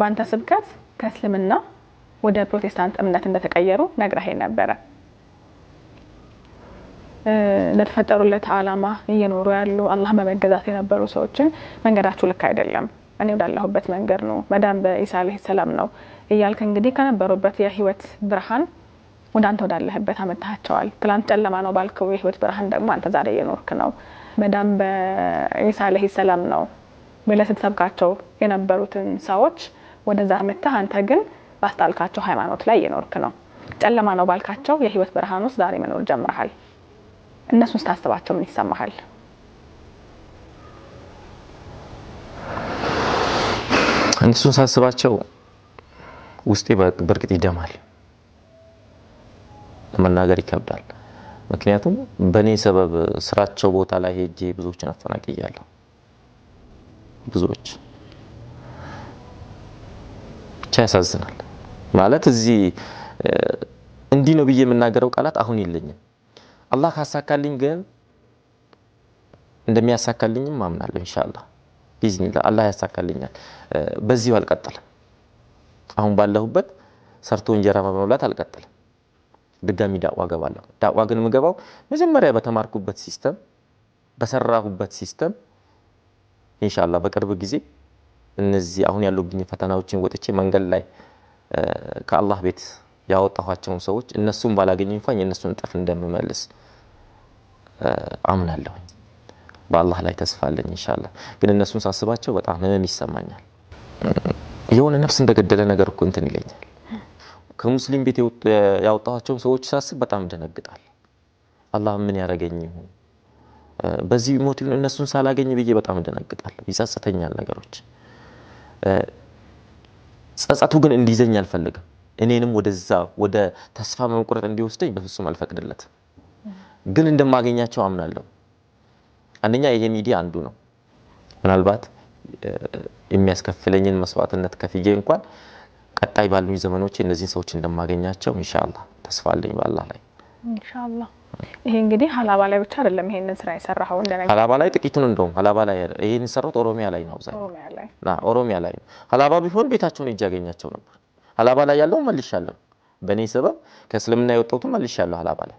ባንተ ስብከት ከእስልምና ወደ ፕሮቴስታንት እምነት እንደተቀየሩ ነግረኸኝ ነበረ። ለተፈጠሩለት ዓላማ እየኖሩ ያሉ አላህ በመገዛት የነበሩ ሰዎችን መንገዳችሁ ልክ አይደለም፣ እኔ ወዳለሁበት መንገድ ነው፣ መዳን በኢሳ አለይሂ ሰላም ነው እያልክ እንግዲህ ከነበሩበት የህይወት ብርሃን ወደ አንተ ወዳለህበት አመጣሃቸዋል። ትላንት ጨለማ ነው ባልከው የህይወት ብርሃን ደግሞ አንተ ዛሬ እየኖርክ ነው። መዳን በኢሳ አለይሂ ሰላም ነው ብለህ ስትሰብካቸው የነበሩትን ሰዎች ወደዛ መጥተህ አንተ ግን ባስጣልካቸው ሃይማኖት ላይ እየኖርክ ነው። ጨለማ ነው ባልካቸው የህይወት ብርሃን ውስጥ ዛሬ መኖር ጀምረሃል። እነሱን ስታስባቸው ምን ይሰማሃል? እነሱን ሳስባቸው ውስጤ በርግጥ ይደማል፣ ለመናገር ይከብዳል። ምክንያቱም በኔ ሰበብ ስራቸው ቦታ ላይ ሄጄ ብዙዎችን አፈናቅያለሁ። ብዙዎች ብቻ ያሳዝናል። ማለት እዚህ እንዲህ ነው ብዬ የምናገረው ቃላት አሁን የለኝም። አላህ ካሳካልኝ ግን እንደሚያሳካልኝም ማምናለሁ። ኢንሻአላህ ቢዝኒላህ አላህ ያሳካልኛል። በዚሁ አልቀጥልም። አሁን ባለሁበት ሰርቶ እንጀራ መብላት አልቀጥልም። ድጋሚ ዳዋ ገባለሁ። ዳዋ ግን የምገባው መጀመሪያ በተማርኩበት ሲስተም፣ በሰራሁበት ሲስተም ኢንሻአላህ በቅርብ ጊዜ እነዚህ አሁን ያሉብኝ ፈተናዎችን ወጥቼ መንገድ ላይ ከአላህ ቤት ያወጣኋቸውን ሰዎች እነሱን ባላገኘኝ እንኳን የነሱን ጥፍ እንደምመልስ አምናለሁ። በአላህ ላይ ተስፋ አለኝ ኢንሻአላህ። ግን እነሱን ሳስባቸው በጣም ህመም ይሰማኛል። የሆነ ነፍስ እንደገደለ ነገር እኮ እንትን ይለኛል። ከሙስሊም ቤት ያወጣኋቸው ሰዎች ሳስብ በጣም ደነግጣል። አላህ ምን ያረጋኝ ይሁን በዚህ ሞት እነሱን ሳላገኝ ብዬ በጣም ደነግጣለሁ። ይጸጽተኛል ነገሮች። ጸጸቱ ግን እንዲዘኝ አልፈልግም። እኔንም ወደዛ ወደ ተስፋ መቁረጥ እንዲወስደኝ በፍጹም አልፈቅድለትም። ግን እንደማገኛቸው አምናለሁ። አንደኛ ይሄ ሚዲያ አንዱ ነው። ምናልባት የሚያስከፍለኝን መስዋዕትነት ከፍዬ እንኳን ቀጣይ ባሉኝ ዘመኖች እነዚህን ሰዎች እንደማገኛቸው ኢንሻአላህ ተስፋ አለኝ በአላህ ላይ ኢንሻአላህ። ይሄ እንግዲህ ሀላባ ላይ ብቻ አይደለም ይሄንን ስራ የሰራኸው እንደነገ ሀላባ ላይ ጥቂቱን እንደውም ሀላባ ላይ ይሄን ሰራሁት ኦሮሚያ ላይ ነው። ኦሮሚያ ላይ ነው። ሀላባ ቢሆን ቤታቸውን ሄጄ አገኛቸው ነበር። ሀላባ ላይ ያለው መልሻለሁ። በኔ ሰበብ ከእስልምና የወጣሁት መልሻለሁ ሀላባ ላይ